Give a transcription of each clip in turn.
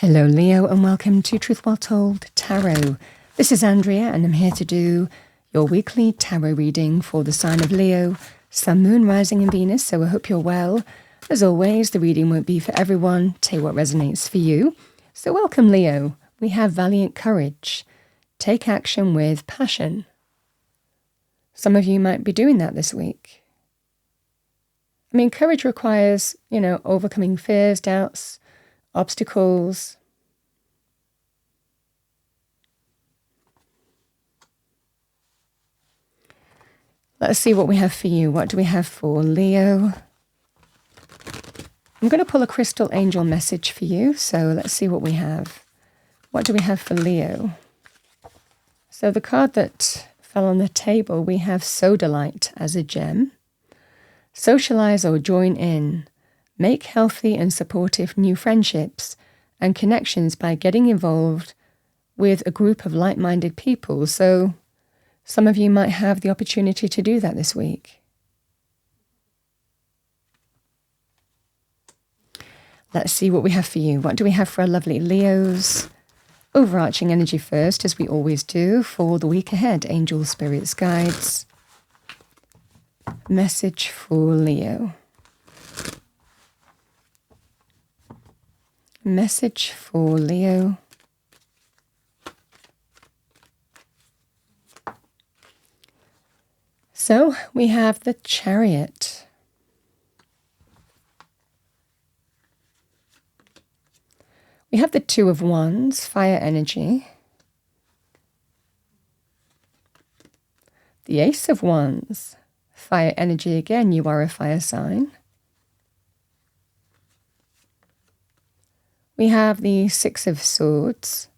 Hello Leo and welcome to Truth Well Told Tarot. This is Andrea and I'm here to do your weekly tarot reading for the sign of Leo, Sun, Moon, Rising and Venus, so I hope you're well. As always, the reading won't be for everyone. Take what resonates for you. So welcome Leo. We have valiant courage. Take action with passion. Some of you might be doing that this week. I mean, courage requires, overcoming fears, doubts, obstacles. Let's see what we have for you. What do we have for Leo? I'm going to pull a crystal angel message for you. So let's see what we have. What do we have for Leo? So the card that fell on the table, we have Sodalite as a gem. Socialize or join in. Make healthy and supportive new friendships and connections by getting involved with a group of like-minded people. So some of you might have the opportunity to do that this week. Let's see what we have for you. What do we have for our lovely Leos? Overarching energy first, as we always do, for the week ahead. Angels, spirits, guides. Message for Leo. Message for Leo. So we have the Chariot. We have the Two of Wands, fire energy. The Ace of Wands, fire energy again. You are a fire sign. We have the Six of Swords.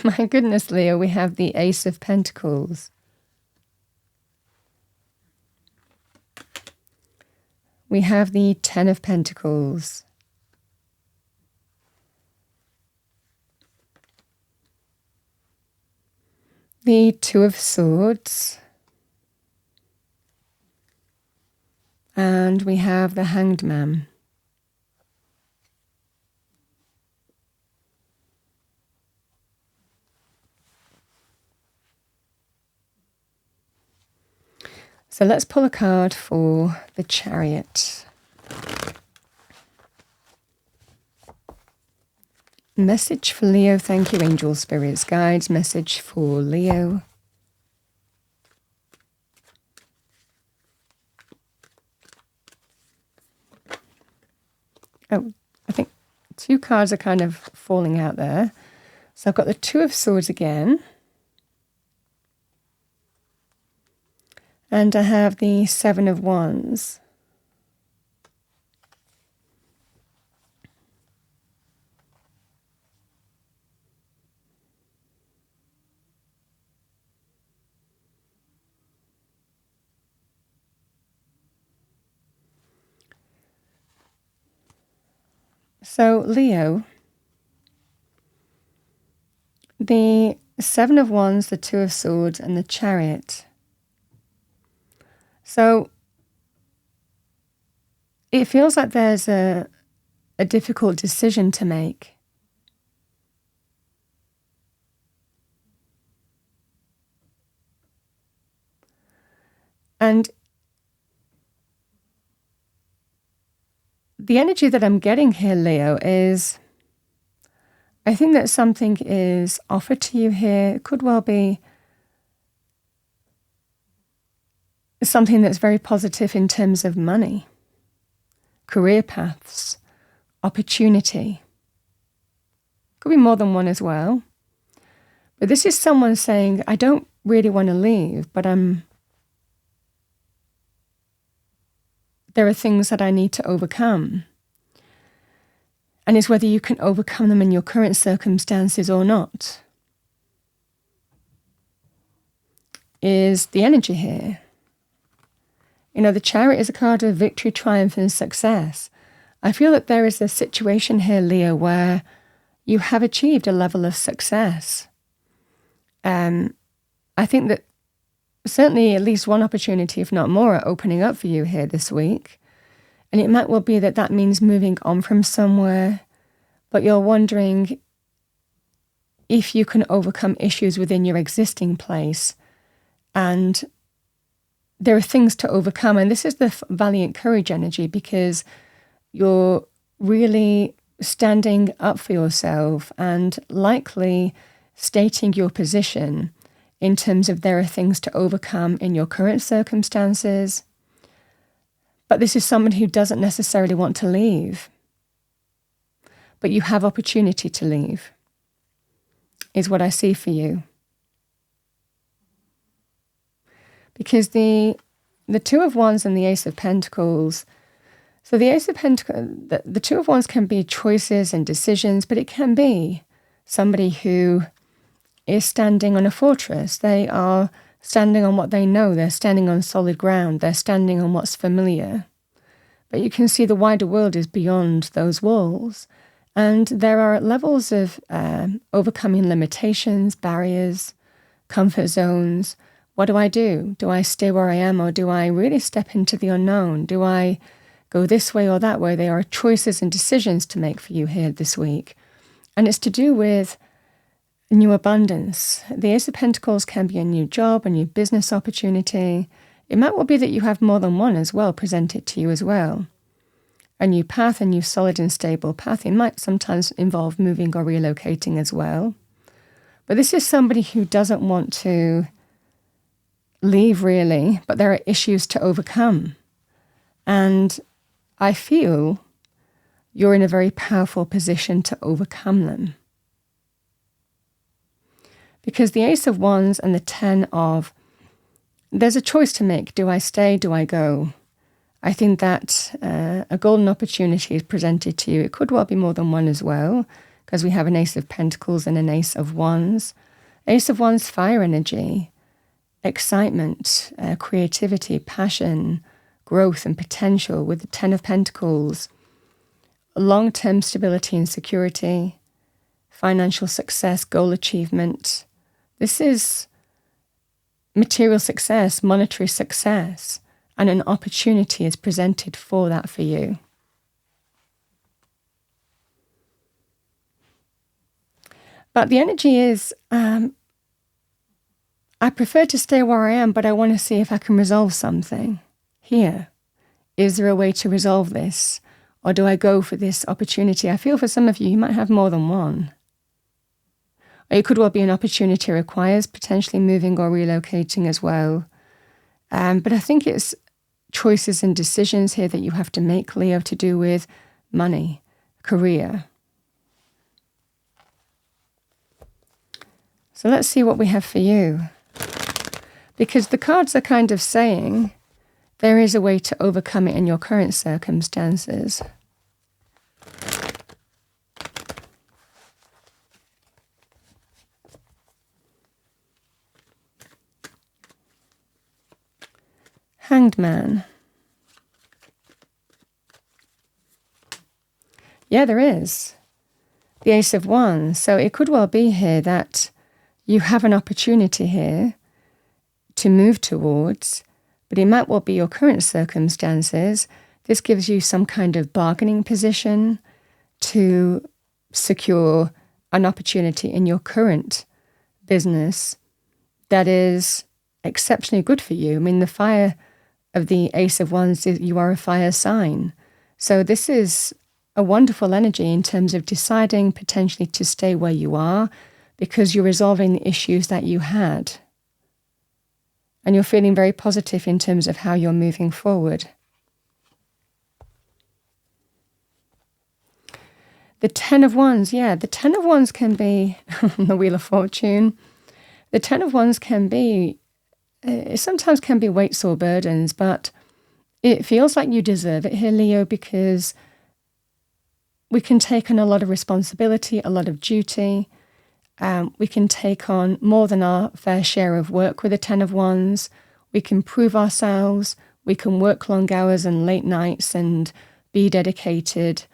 My goodness, Leo, we have the Ace of Pentacles. We have the Ten of Pentacles. The Two of Swords. And we have the Hanged Man. So let's pull a card for the Chariot. Message for Leo. Thank you, angels, spirits, guides. Message for Leo. Oh, I think two cards are kind of falling out there. So I've got the Two of Swords again. And I have the Seven of Wands. So, Leo, the Seven of Wands, the Two of Swords, and the Chariot. So, it feels like there's a difficult decision to make. And the energy that I'm getting here, Leo, is I think that something is offered to you here. It could well be something that's very positive in terms of money, career paths, opportunity. Could be more than one as well. But this is someone saying, I don't really want to leave, but there are things that I need to overcome. And it's whether you can overcome them in your current circumstances or not, is the energy here. The Chariot is a card of victory, triumph, and success. I feel that there is a situation here, Leo, where you have achieved a level of success. I think that certainly at least one opportunity, if not more, are opening up for you here this week. And it might well be that that means moving on from somewhere, but you're wondering if you can overcome issues within your existing place. And there are things to overcome. And this is the valiant courage energy, because you're really standing up for yourself and likely stating your position in terms of there are things to overcome in your current circumstances. But this is someone who doesn't necessarily want to leave. But you have opportunity to leave, is what I see for you. Because the Two of Wands and the Ace of Pentacles, so the Ace of Pentacles, the Two of Wands can be choices and decisions, but it can be somebody who is standing on a fortress. They are standing on what they know. They're standing on solid ground. They're standing on what's familiar. But you can see the wider world is beyond those walls. And there are levels of overcoming limitations, barriers, comfort zones. What do I do? Do I stay where I am, or do I really step into the unknown? Do I go this way or that way? There are choices and decisions to make for you here this week. And it's to do with new abundance. The Ace of Pentacles can be a new job, a new business opportunity. It might well be that you have more than one as well presented to you as well. A new path, a new solid and stable path. It might sometimes involve moving or relocating as well. But this is somebody who doesn't want to leave really, but there are issues to overcome. And I feel you're in a very powerful position to overcome them. Because the Ace of Wands and the there's a choice to make. Do I stay? Do I go? I think that a golden opportunity is presented to you. It could well be more than one as well, because we have an Ace of Pentacles and an Ace of Wands. Ace of Wands, fire energy, excitement, creativity, passion, growth and potential. With the Ten of Pentacles, long-term stability and security, financial success, goal achievement. This is material success, monetary success, and an opportunity is presented for that for you. But the energy is, I prefer to stay where I am, but I want to see if I can resolve something here. Is there a way to resolve this? Or do I go for this opportunity? I feel for some of you, you might have more than one. Or it could well be an opportunity requires potentially moving or relocating as well. But I think it's choices and decisions here that you have to make, Leo, to do with money, career. So let's see what we have for you. Because the cards are kind of saying there is a way to overcome it in your current circumstances. Hanged Man. Yeah, there is. The Ace of Wands. So it could well be here that you have an opportunity here to move towards, but it might well be your current circumstances. This gives you some kind of bargaining position to secure an opportunity in your current business that is exceptionally good for you. I mean, the fire of the Ace of Wands is you are a fire sign. So this is a wonderful energy in terms of deciding potentially to stay where you are because you're resolving the issues that you had. And you're feeling very positive in terms of how you're moving forward. The Ten of Wands, yeah, the Ten of Wands can be the Wheel of Fortune. The Ten of Wands can be, it sometimes can be weights or burdens, but it feels like you deserve it here, Leo, because we can take on a lot of responsibility, a lot of duty. We can take on more than our fair share of work with the Ten of Wands. We can prove ourselves. We can work long hours and late nights and be dedicated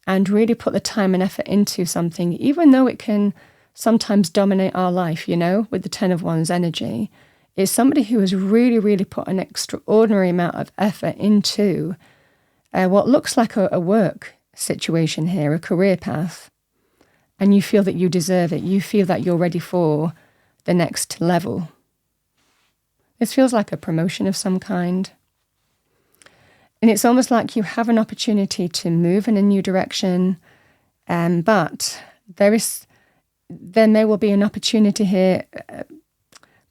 and really put the time and effort into something, even though it can sometimes dominate our life, you know, with the Ten of Wands energy. Is somebody who has really, really put an extraordinary amount of effort into what looks like a work situation here, a career path, and you feel that you deserve it. You feel that you're ready for the next level. This feels like a promotion of some kind. And it's almost like you have an opportunity to move in a new direction, but there may well be an opportunity here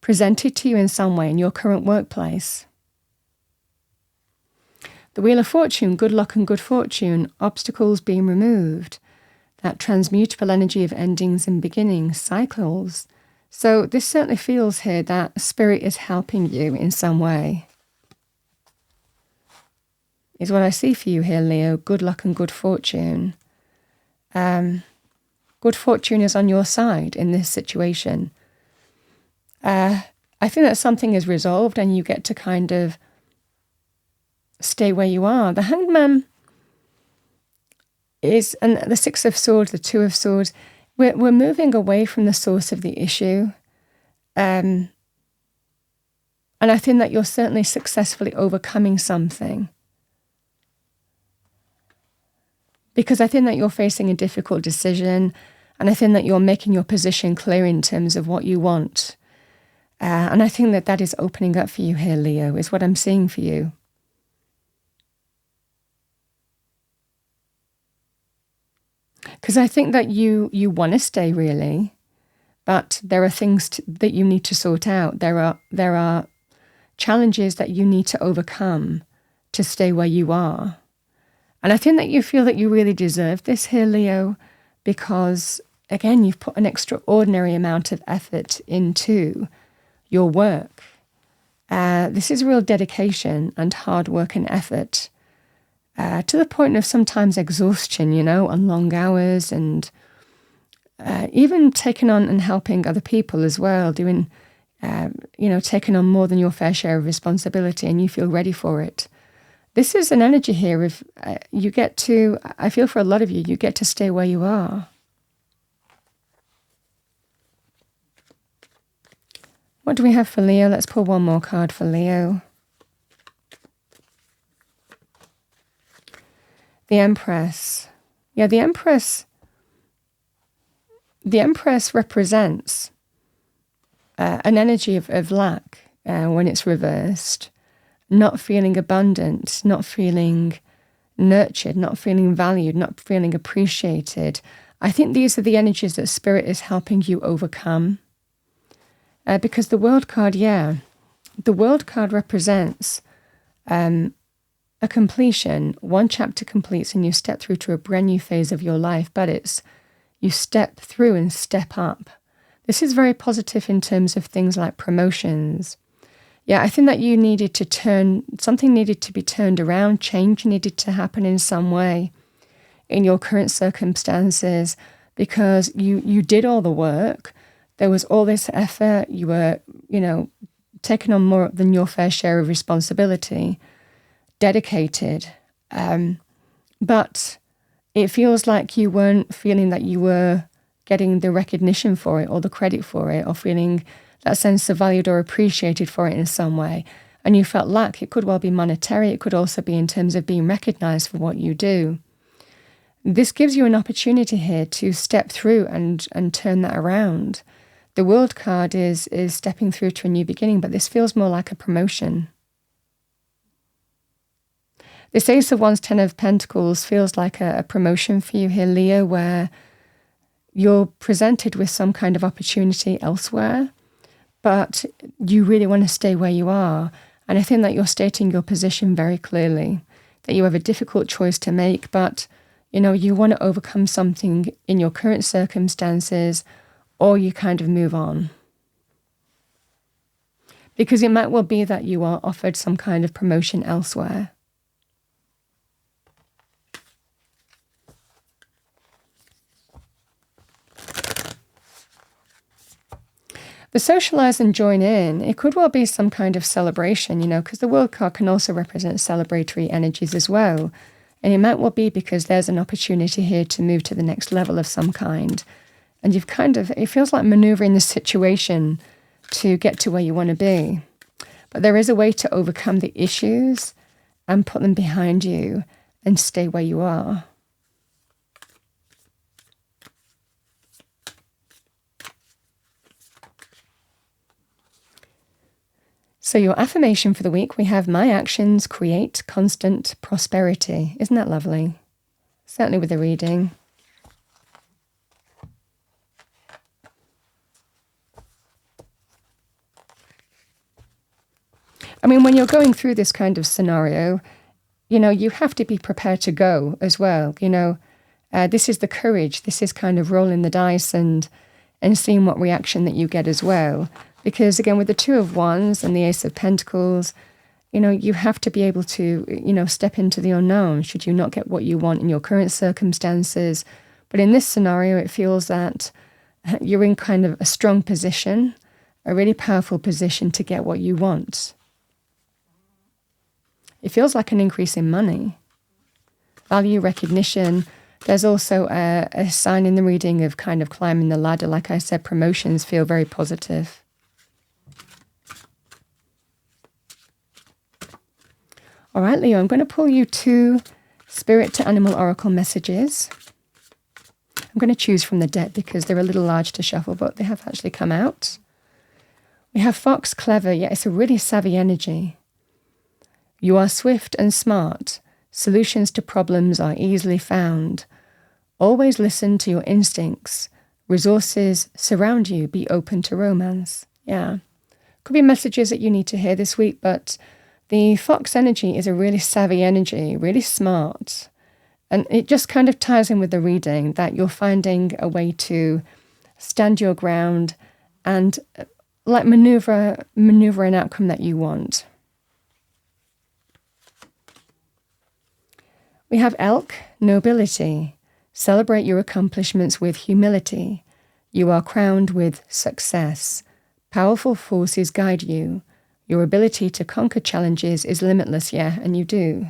presented to you in some way in your current workplace. The Wheel of Fortune, good luck and good fortune, obstacles being removed, that transmutable energy of endings and beginnings, cycles. So this certainly feels here that Spirit is helping you in some way. Is what I see for you here, Leo. Good luck and good fortune. Good fortune is on your side in this situation. I think that something is resolved and you get to kind of stay where you are. The Hanged Man is, and the Six of Swords, the Two of Swords, we're moving away from the source of the issue. And I think that you're certainly successfully overcoming something. Because I think that you're facing a difficult decision, and I think that you're making your position clear in terms of what you want. And I think that is opening up for you here, Leo, is what I'm seeing for you. Because I think that you want to stay, really, but there are things that you need to sort out. There are challenges that you need to overcome to stay where you are. And I think that you feel that you really deserve this here, Leo, because, again, you've put an extraordinary amount of effort into your work. This is real dedication and hard work and effort, to the point of sometimes exhaustion, and long hours, and even taking on and helping other people as well, doing, taking on more than your fair share of responsibility, and you feel ready for it. This is an energy here of you get to, I feel for a lot of you, you get to stay where you are. What do we have for Leo? Let's pull one more card for Leo. The Empress. Yeah, the Empress represents an energy of lack when it's reversed. Not feeling abundant, not feeling nurtured, not feeling valued, not feeling appreciated. I think these are the energies that Spirit is helping you overcome. Because the World card, the World card represents a completion. One chapter completes and you step through to a brand new phase of your life, but it's you step through and step up. This is very positive in terms of things like promotions. Yeah, I think that you needed to something needed to be turned around, change needed to happen in some way in your current circumstances, because you did all the work. There was all this effort. You were, taking on more than your fair share of responsibility, dedicated. But it feels like you weren't feeling that you were getting the recognition for it or the credit for it, or feeling that sense of valued or appreciated for it in some way. And you felt lack. It could well be monetary. It could also be in terms of being recognized for what you do. This gives you an opportunity here to step through and turn that around. The World card is stepping through to a new beginning, but this feels more like a promotion. This Ace of Wands, Ten of Pentacles feels like a promotion for you here, Leo, where you're presented with some kind of opportunity elsewhere, but you really want to stay where you are. And I think that you're stating your position very clearly, that you have a difficult choice to make, but you want to overcome something in your current circumstances, or you kind of move on. Because it might well be that you are offered some kind of promotion elsewhere. The socialize and join in, it could well be some kind of celebration, because the World card can also represent celebratory energies as well. And it might well be because there's an opportunity here to move to the next level of some kind. And you've it feels like maneuvering the situation to get to where you want to be. But there is a way to overcome the issues and put them behind you and stay where you are. So your affirmation for the week, we have my actions create constant prosperity. Isn't that lovely? Certainly with the reading. I mean, when you're going through this kind of scenario, you have to be prepared to go as well. This is the courage. This is kind of rolling the dice and seeing what reaction that you get as well. Because again, with the Two of Wands and the Ace of Pentacles, you have to be able to, step into the unknown should you not get what you want in your current circumstances. But in this scenario, it feels that you're in kind of a strong position, a really powerful position to get what you want. It feels like an increase in money. Value, recognition. There's also a sign in the reading of kind of climbing the ladder. Like I said, promotions feel very positive. All right, Leo, I'm going to pull you 2 Spirit to Animal Oracle messages. I'm going to choose from the deck because they're a little large to shuffle, but they have actually come out. We have Fox, clever. Yeah, it's a really savvy energy. You are swift and smart. Solutions to problems are easily found. Always listen to your instincts. Resources surround you. Be open to romance. Yeah. Could be messages that you need to hear this week, but the Fox energy is a really savvy energy, really smart. And it just kind of ties in with the reading that you're finding a way to stand your ground and like maneuver an outcome that you want. We have Elk, nobility. Celebrate your accomplishments with humility. You are crowned with success. Powerful forces guide you. Your ability to conquer challenges is limitless, yeah, and you do.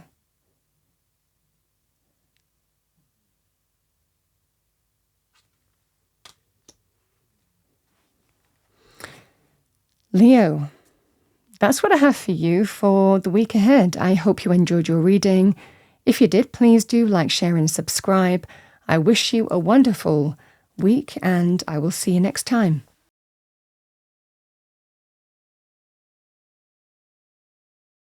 Leo, that's what I have for you for the week ahead. I hope you enjoyed your reading. If you did, please do like, share, and subscribe. I wish you a wonderful week, and I will see you next time.